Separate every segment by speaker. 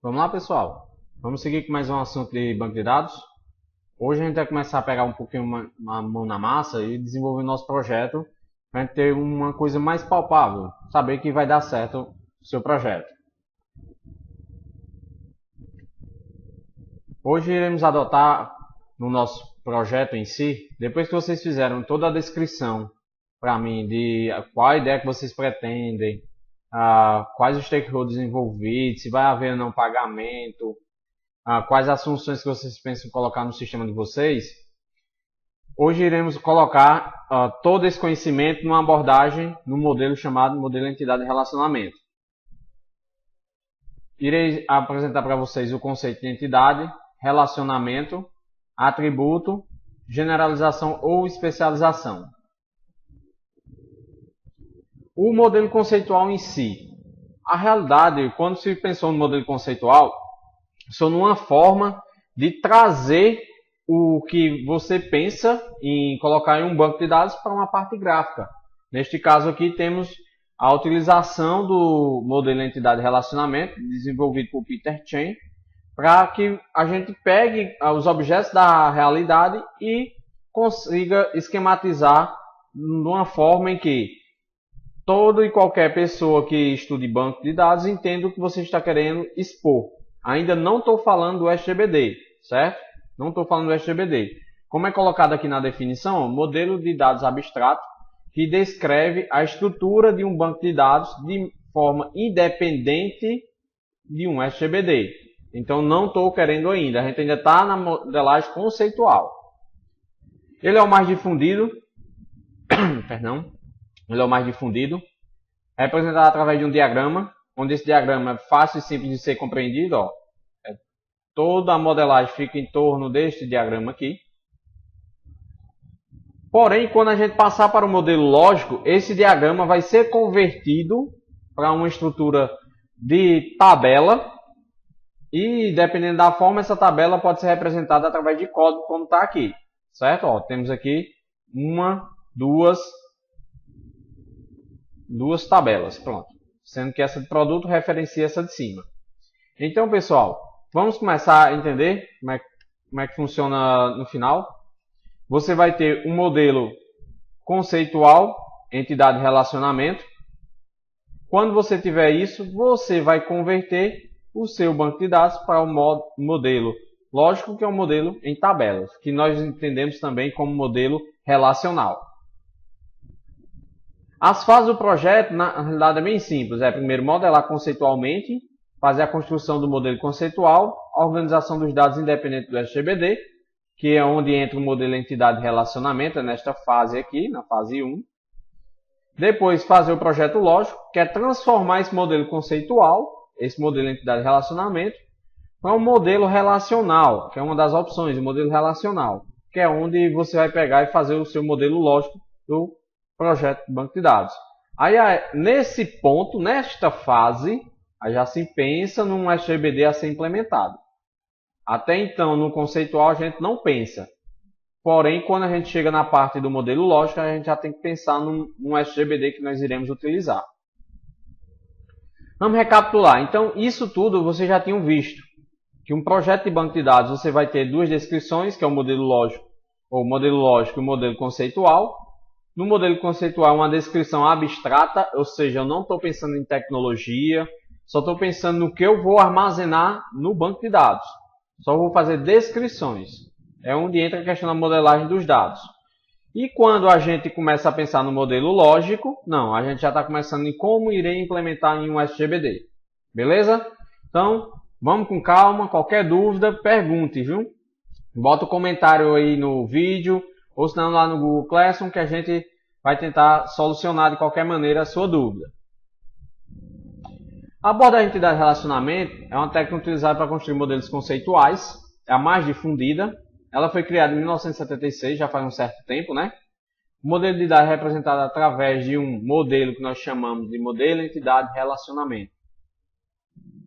Speaker 1: Vamos lá, pessoal. Vamos seguir com mais um assunto de banco de dados. Hoje a gente vai começar a pegar um pouquinho uma mão na massa e desenvolver o nosso projeto para a gente ter uma coisa mais palpável, saber que vai dar certo o seu projeto. Hoje iremos adotar no nosso projeto em si, depois que vocês fizeram toda a descrição para mim de qual a ideia que vocês pretendem, quais os stakeholders envolvidos, se vai haver ou não pagamento, quais as funções que vocês pensam colocar no sistema de vocês. Hoje iremos colocar todo esse conhecimento numa abordagem no modelo chamado modelo entidade e relacionamento. Irei apresentar para vocês o conceito de entidade, relacionamento, atributo, generalização ou especialização. O modelo conceitual em si. A realidade, quando se pensou no modelo conceitual, são numa forma de trazer o que você pensa em colocar em um banco de dados para uma parte gráfica. Neste caso aqui temos a utilização do modelo entidade relacionamento, desenvolvido por Peter Chen, para que a gente pegue os objetos da realidade e consiga esquematizar de uma forma em que toda e qualquer pessoa que estude banco de dados entenda o que você está querendo expor. Ainda não estou falando do SGBD, certo? Não estou falando do SGBD. Como é colocado aqui na definição, modelo de dados abstrato que descreve a estrutura de um banco de dados de forma independente de um SGBD. Então não estou querendo ainda, a gente ainda está na modelagem conceitual. Ele é o mais difundido, perdão, ele é o mais difundido, é representado através de um diagrama, onde esse diagrama é fácil e simples de ser compreendido. Toda a modelagem fica em torno deste diagrama aqui. Porém, quando a gente passar para o modelo lógico, esse diagrama vai ser convertido para uma estrutura de tabela. E, dependendo da forma, essa tabela pode ser representada através de código, como está aqui. Certo? Temos aqui duas tabelas. Pronto. Sendo que essa de produto referencia essa de cima. Então, pessoal, vamos começar a entender como é que funciona no final. Você vai ter um modelo conceitual, entidade e relacionamento. Quando você tiver isso, você vai converter o seu banco de dados para o modelo lógico, que é um modelo em tabelas, que nós entendemos também como modelo relacional. As fases do projeto, na realidade, é bem simples. Primeiro, modelar conceitualmente, fazer a construção do modelo conceitual, a organização dos dados independente do SGBD, que é onde entra o modelo entidade e relacionamento, nesta fase aqui, na fase 1. Depois, fazer o projeto lógico, que é transformar esse modelo conceitual, esse modelo entidade e relacionamento, para um modelo relacional, que é uma das opções, o modelo relacional, que é onde você vai pegar e fazer o seu modelo lógico do projeto de banco de dados. Aí, nesse ponto, nesta fase, aí já se pensa num SGBD a ser implementado. Até então, no conceitual, a gente não pensa. Porém, quando a gente chega na parte do modelo lógico, a gente já tem que pensar num SGBD que nós iremos utilizar. Vamos recapitular. Então, isso tudo vocês já tinham visto. Que um projeto de banco de dados você vai ter duas descrições, que é o modelo lógico e o modelo conceitual. No modelo conceitual, uma descrição abstrata, ou seja, eu não estou pensando em tecnologia, só estou pensando no que eu vou armazenar no banco de dados. Só vou fazer descrições. É onde entra a questão da modelagem dos dados. E quando a gente começa a pensar no modelo lógico, não, a gente já está começando em como irei implementar em um SGBD. Beleza? Então, vamos com calma. Qualquer dúvida, pergunte, viu? Bota o comentário aí no vídeo, ou se não lá no Google Classroom, que a gente vai tentar solucionar de qualquer maneira a sua dúvida. A abordagem de entidade de relacionamento é uma técnica utilizada para construir modelos conceituais, é a mais difundida. Ela foi criada em 1976, já faz um certo tempo, né? O modelo de dados é representado através de um modelo que nós chamamos de modelo entidade relacionamento.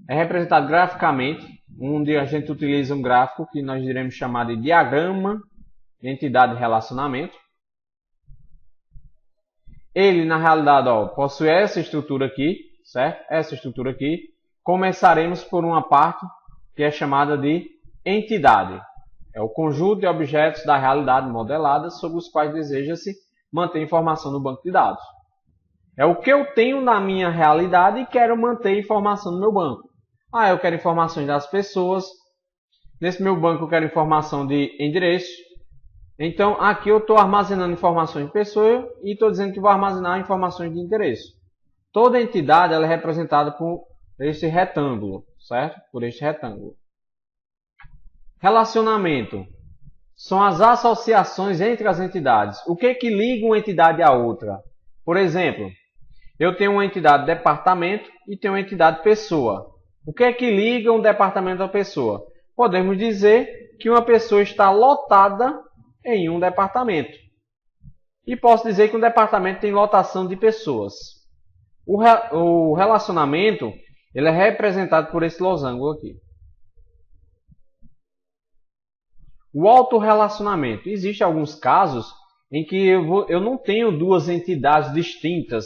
Speaker 1: É representado graficamente, onde a gente utiliza um gráfico que nós iremos chamar de diagrama de entidade relacionamento. Ele, na realidade, possui essa estrutura aqui, certo? Essa estrutura aqui, começaremos por uma parte que é chamada de entidade. É o conjunto de objetos da realidade modelada sobre os quais deseja-se manter informação no banco de dados. É o que eu tenho na minha realidade e quero manter informação no meu banco. Eu quero informações das pessoas. Nesse meu banco eu quero informação de endereço. Então aqui eu estou armazenando informações de pessoa e estou dizendo que vou armazenar informações de endereço. Toda entidade ela é representada por este retângulo, certo? Por este retângulo. Relacionamento são as associações entre as entidades. O que que liga uma entidade à outra? Por exemplo, eu tenho uma entidade departamento e tenho uma entidade pessoa. O que é que liga um departamento à pessoa? Podemos dizer que uma pessoa está lotada em um departamento. E posso dizer que um departamento tem lotação de pessoas. O relacionamento ele é representado por esse losango aqui. O autorrelacionamento. Existem alguns casos em que eu não tenho duas entidades distintas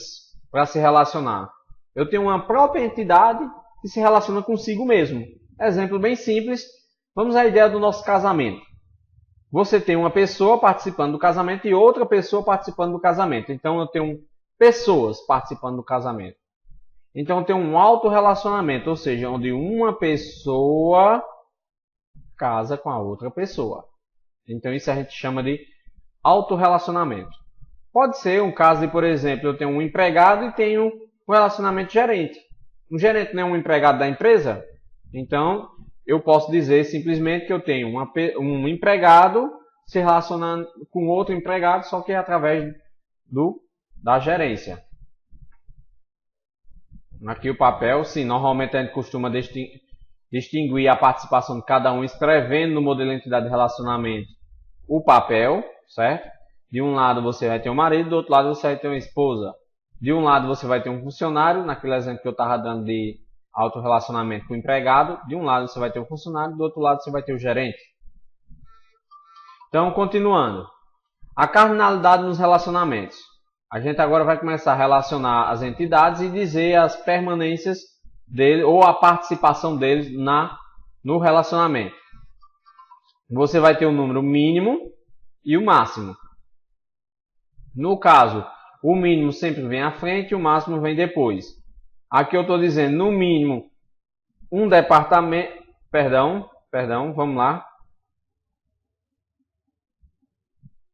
Speaker 1: para se relacionar. Eu tenho uma própria entidade que se relaciona consigo mesmo. Exemplo bem simples. Vamos à ideia do nosso casamento. Você tem uma pessoa participando do casamento e outra pessoa participando do casamento. Então eu tenho pessoas participando do casamento. Então eu tenho um autorrelacionamento, ou seja, onde uma pessoa casa com a outra pessoa. Então isso a gente chama de autorrelacionamento. Pode ser um caso de, por exemplo, eu tenho um empregado e tenho um relacionamento gerente. Um gerente não é um empregado da empresa? Então eu posso dizer simplesmente que eu tenho um empregado se relacionando com outro empregado, só que é através da gerência. Aqui o papel, sim, normalmente a gente costuma distinguir a participação de cada um escrevendo no modelo de entidade de relacionamento o papel, certo? De um lado você vai ter um marido, do outro lado você vai ter uma esposa. De um lado você vai ter um funcionário, naquele exemplo que eu estava dando de autorrelacionamento com o empregado. De um lado você vai ter o funcionário, do outro lado você vai ter o gerente. Então, continuando. A cardinalidade nos relacionamentos. A gente agora vai começar a relacionar as entidades e dizer as permanências dele ou a participação deles no relacionamento. Você vai ter o número mínimo e o máximo. No caso, o mínimo sempre vem à frente e o máximo vem depois. Aqui eu estou dizendo, no mínimo, um departamento... Perdão, vamos lá.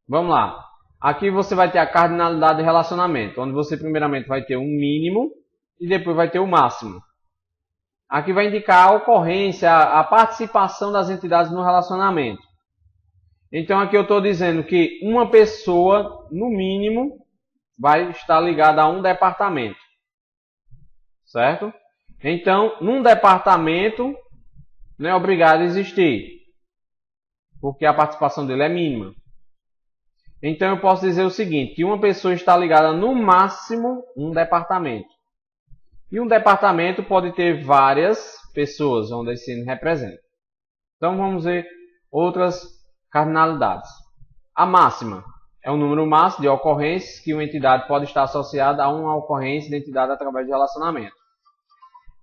Speaker 1: Vamos lá. Aqui você vai ter a cardinalidade de relacionamento, onde você primeiramente vai ter um mínimo e depois vai ter o máximo. Aqui vai indicar a ocorrência, a participação das entidades no relacionamento. Então aqui eu estou dizendo que uma pessoa, no mínimo, vai estar ligada a um departamento. Certo? Então, num departamento, não é obrigado a existir, porque a participação dele é mínima. Então eu posso dizer o seguinte, que uma pessoa está ligada no máximo um departamento. E um departamento pode ter várias pessoas, onde esse N representa. Então vamos ver outras cardinalidades. A máxima é o número máximo de ocorrências que uma entidade pode estar associada a uma ocorrência de entidade através de relacionamento.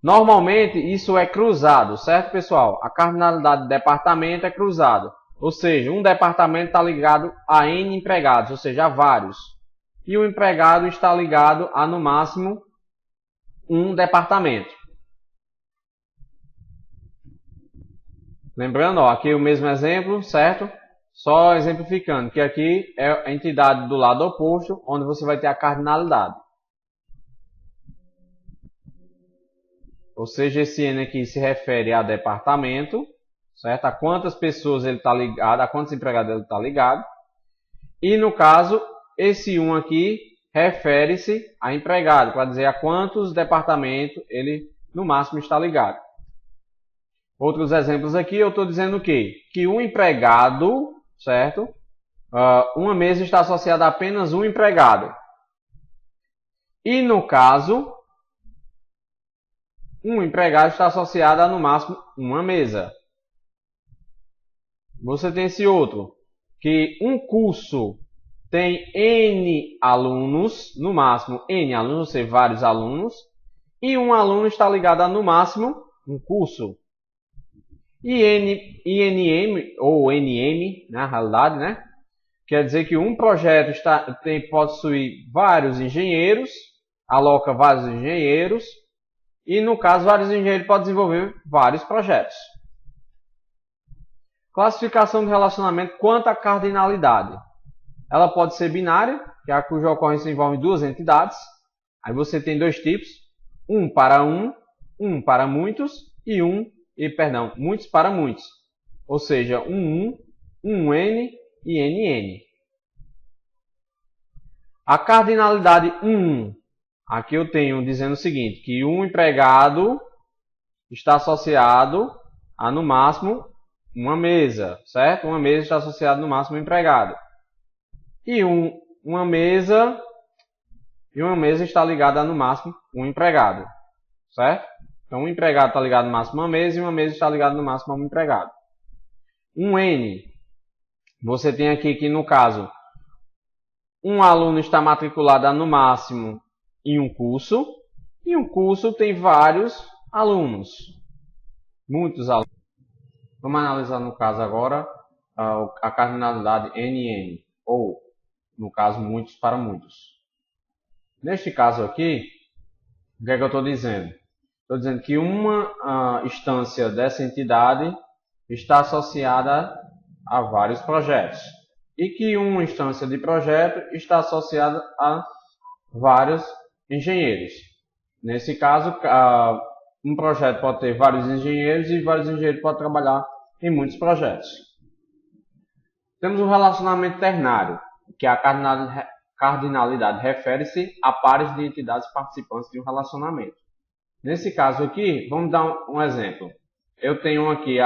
Speaker 1: Normalmente isso é cruzado, certo pessoal? A cardinalidade de departamento é cruzado. Ou seja, um departamento está ligado a N empregados, ou seja, a vários. E o empregado está ligado a, no máximo, um departamento. Lembrando, aqui o mesmo exemplo, certo? Só exemplificando, que aqui é a entidade do lado oposto, onde você vai ter a cardinalidade. Ou seja, esse N aqui se refere a departamento, certo? A quantas pessoas ele está ligado, a quantos empregados ele está ligado. E no caso, esse 1 aqui refere-se a empregado, para dizer a quantos departamentos ele no máximo está ligado. Outros exemplos aqui, eu estou dizendo o quê? Que um empregado, certo? Uma mesa está associada a apenas um empregado. E no caso, um empregado está associado a no máximo uma mesa. Você tem esse outro, que um curso tem N alunos, no máximo N alunos, ou seja, vários alunos, E um aluno está ligado a, no máximo, um curso. INM, ou NM, na realidade, né? Quer dizer que um projeto possui vários engenheiros, aloca vários engenheiros, e no caso, vários engenheiros podem desenvolver vários projetos. Classificação de relacionamento quanto à cardinalidade. Ela pode ser binária, que é a cuja ocorrência envolve duas entidades. Aí você tem dois tipos, um para muitos, e muitos para muitos. Ou seja, um N e NN. A cardinalidade 1, aqui eu tenho dizendo o seguinte, que um empregado está associado a, no máximo, uma mesa, certo? Uma mesa está associada no máximo a um empregado. E uma mesa está ligada a, no máximo, um empregado, certo? Então, um empregado está ligado no máximo a uma mesa e uma mesa está ligada no máximo a um empregado. Um N, você tem aqui que, no caso, um aluno está matriculado a, no máximo, em um curso, e um curso tem vários alunos, muitos alunos. Vamos analisar, no caso, agora, a cardinalidade NN, ou, no caso, muitos para muitos. Neste caso aqui, o que é que eu estou dizendo? Estou dizendo que uma instância dessa entidade está associada a vários projetos. E que uma instância de projeto está associada a vários engenheiros. Nesse caso, um projeto pode ter vários engenheiros e vários engenheiros podem trabalhar em muitos projetos. Temos o relacionamento ternário, que a cardinalidade refere-se a pares de entidades participantes de um relacionamento. Nesse caso aqui, vamos dar um exemplo. Eu tenho aqui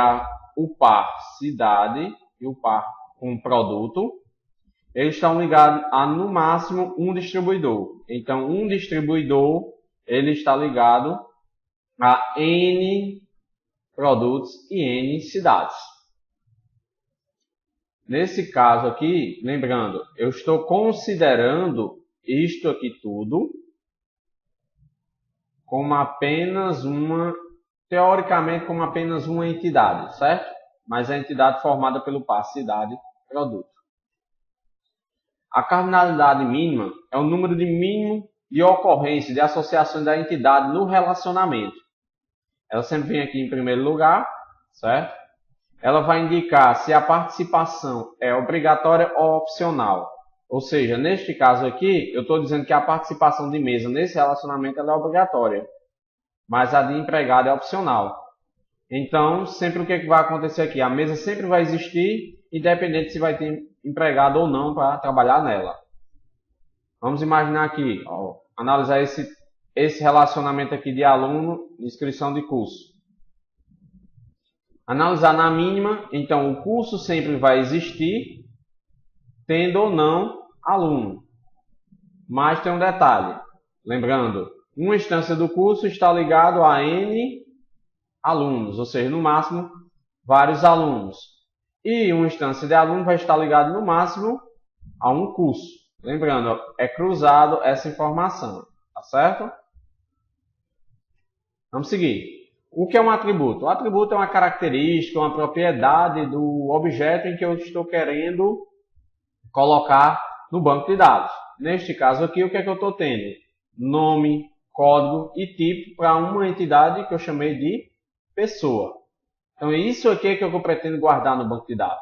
Speaker 1: o par cidade e o par com produto. Eles estão ligados a, no máximo, um distribuidor. Então, um distribuidor ele está ligado a N produtos e N cidades. Nesse caso aqui, lembrando, eu estou considerando isto aqui tudo como apenas teoricamente como apenas uma entidade, certo? Mas a entidade formada pelo par cidade produto. A cardinalidade mínima é o número de mínimo de ocorrência de associações da entidade no relacionamento. Ela sempre vem aqui em primeiro lugar, certo? Ela vai indicar se a participação é obrigatória ou opcional. Ou seja, neste caso aqui, eu estou dizendo que a participação de mesa nesse relacionamento ela é obrigatória, mas a de empregado é opcional. Então, sempre o que vai acontecer aqui? A mesa sempre vai existir, independente se vai ter empregado ou não para trabalhar nela. Vamos imaginar aqui, analisar esse relacionamento aqui de aluno, inscrição de curso. Analisar na mínima, então o curso sempre vai existir, tendo ou não aluno. Mas tem um detalhe, lembrando, uma instância do curso está ligado a N alunos, ou seja, no máximo, vários alunos. E uma instância de aluno vai estar ligado no máximo a um curso. Lembrando, é cruzado essa informação, tá certo? Vamos seguir. O que é um atributo? O atributo é uma característica, uma propriedade do objeto em que eu estou querendo colocar no banco de dados. Neste caso aqui, o que é que eu estou tendo? Nome, código e tipo para uma entidade que eu chamei de pessoa. Então, isso aqui é que eu pretendo guardar no banco de dados.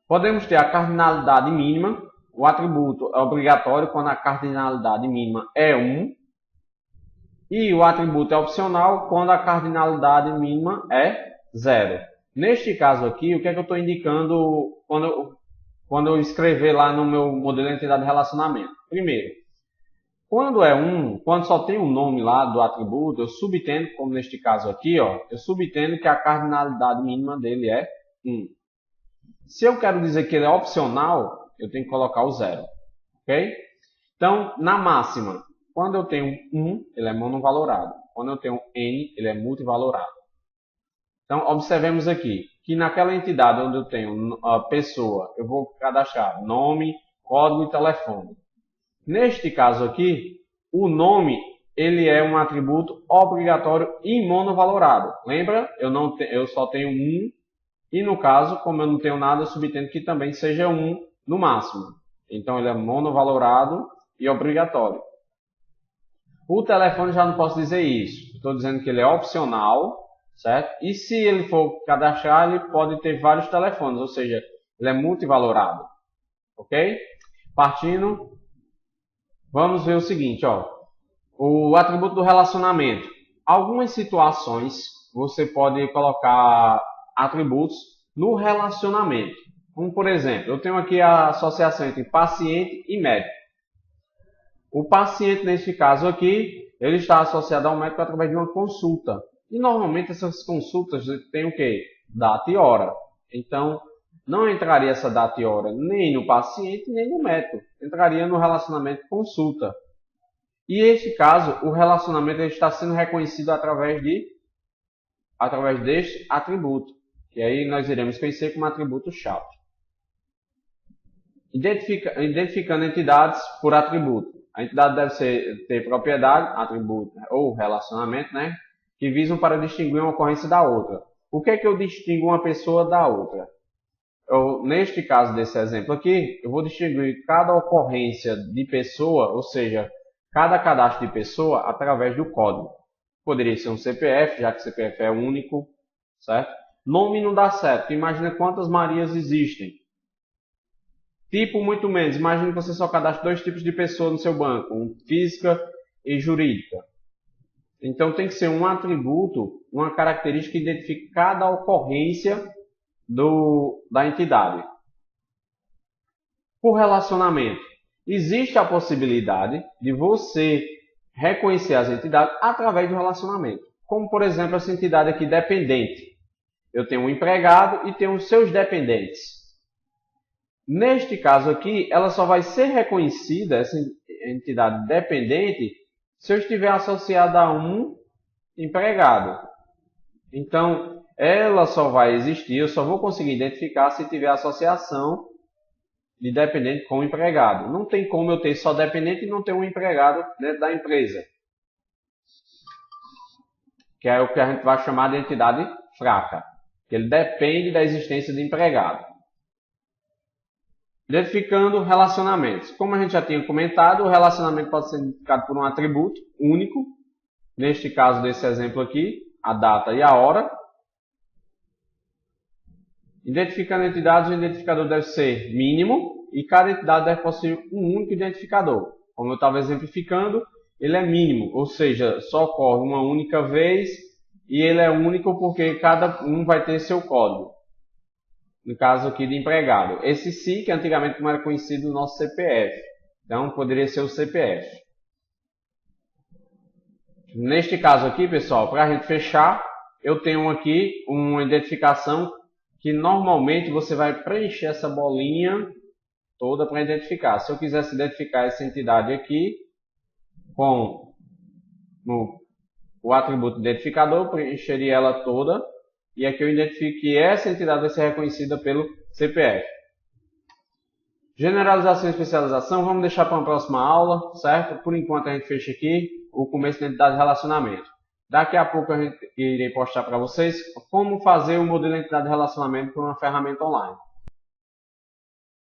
Speaker 1: Podemos ter a cardinalidade mínima. O atributo é obrigatório quando a cardinalidade mínima é 1. E o atributo é opcional quando a cardinalidade mínima é 0. Neste caso aqui, o que é que eu estou indicando quando eu escrever lá no meu modelo de entidade de relacionamento? Primeiro, quando é 1, quando só tem um nome lá do atributo, eu subtendo, como neste caso aqui, eu subtendo que a cardinalidade mínima dele é 1. Se eu quero dizer que ele é opcional, eu tenho que colocar o 0. Ok? Então, na máxima, quando eu tenho 1, ele é monovalorado. Quando eu tenho N, ele é multivalorado. Então, observemos aqui que naquela entidade onde eu tenho a pessoa, eu vou cadastrar nome, código e telefone. Neste caso aqui, o nome ele é um atributo obrigatório e monovalorado. Lembra? Eu só tenho um, e no caso, como eu não tenho nada, eu subtendo que também seja um no máximo. Então ele é monovalorado e obrigatório. O telefone já não posso dizer isso. Estou dizendo que ele é opcional, certo? E se ele for cadastrar, ele pode ter vários telefones, ou seja, ele é multivalorado. Ok? Partindo, vamos ver o seguinte, ó. O atributo do relacionamento. Algumas situações você pode colocar atributos no relacionamento. Como por exemplo, eu tenho aqui a associação entre paciente e médico. O paciente, neste caso aqui, ele está associado ao médico através de uma consulta. E normalmente essas consultas têm o quê? Data e hora. Então, não entraria essa data e hora nem no paciente, nem no médico. Entraria no relacionamento consulta. E neste caso, o relacionamento está sendo reconhecido através deste atributo. Que aí nós iremos conhecer como atributo-chave. Identificando entidades por atributo. A entidade deve ter propriedade, atributo ou relacionamento, né, que visam para distinguir uma ocorrência da outra. O que é que eu distingo uma pessoa da outra? Neste caso desse exemplo aqui, eu vou distinguir cada ocorrência de pessoa, ou seja, cada cadastro de pessoa através do código. Poderia ser um CPF, já que o CPF é único, certo? Nome não dá certo, imagina quantas Marias existem. Tipo, muito menos. Imagine que você só cadastra 2 tipos de pessoa no seu banco, física e jurídica. Então tem que ser um atributo, uma característica que identifique cada ocorrência da entidade. Por relacionamento, existe a possibilidade de você reconhecer as entidades através do relacionamento. Como, por exemplo, essa entidade aqui dependente. Eu tenho um empregado e tenho os seus dependentes. Neste caso aqui, ela só vai ser reconhecida, essa entidade dependente, se eu estiver associada a um empregado. Então, ela só vai existir, eu só vou conseguir identificar se tiver associação de dependente com empregado. Não tem como eu ter só dependente e não ter um empregado dentro da empresa. Que é o que a gente vai chamar de entidade fraca. Que ele depende da existência de empregado. Identificando relacionamentos. Como a gente já tinha comentado, o relacionamento pode ser identificado por um atributo único. Neste caso desse exemplo aqui, a data e a hora. Identificando entidades, o identificador deve ser mínimo e cada entidade deve possuir um único identificador. Como eu estava exemplificando, ele é mínimo, ou seja, só ocorre uma única vez e ele é único porque cada um vai ter seu código. No caso aqui de empregado. Esse sim, que antigamente não era conhecido o nosso CPF. Então, poderia ser o CPF. Neste caso aqui, pessoal, para a gente fechar, eu tenho aqui uma identificação que normalmente você vai preencher essa bolinha toda para identificar. Se eu quisesse identificar essa entidade aqui com o atributo identificador, eu preencheria ela toda. E aqui eu identifico que essa entidade vai ser reconhecida pelo CPF. Generalização e especialização, vamos deixar para uma próxima aula, certo? Por enquanto a gente fecha aqui o começo da entidade de relacionamento. Daqui a pouco a gente irei postar para vocês como fazer o modelo de entidade de relacionamento com uma ferramenta online.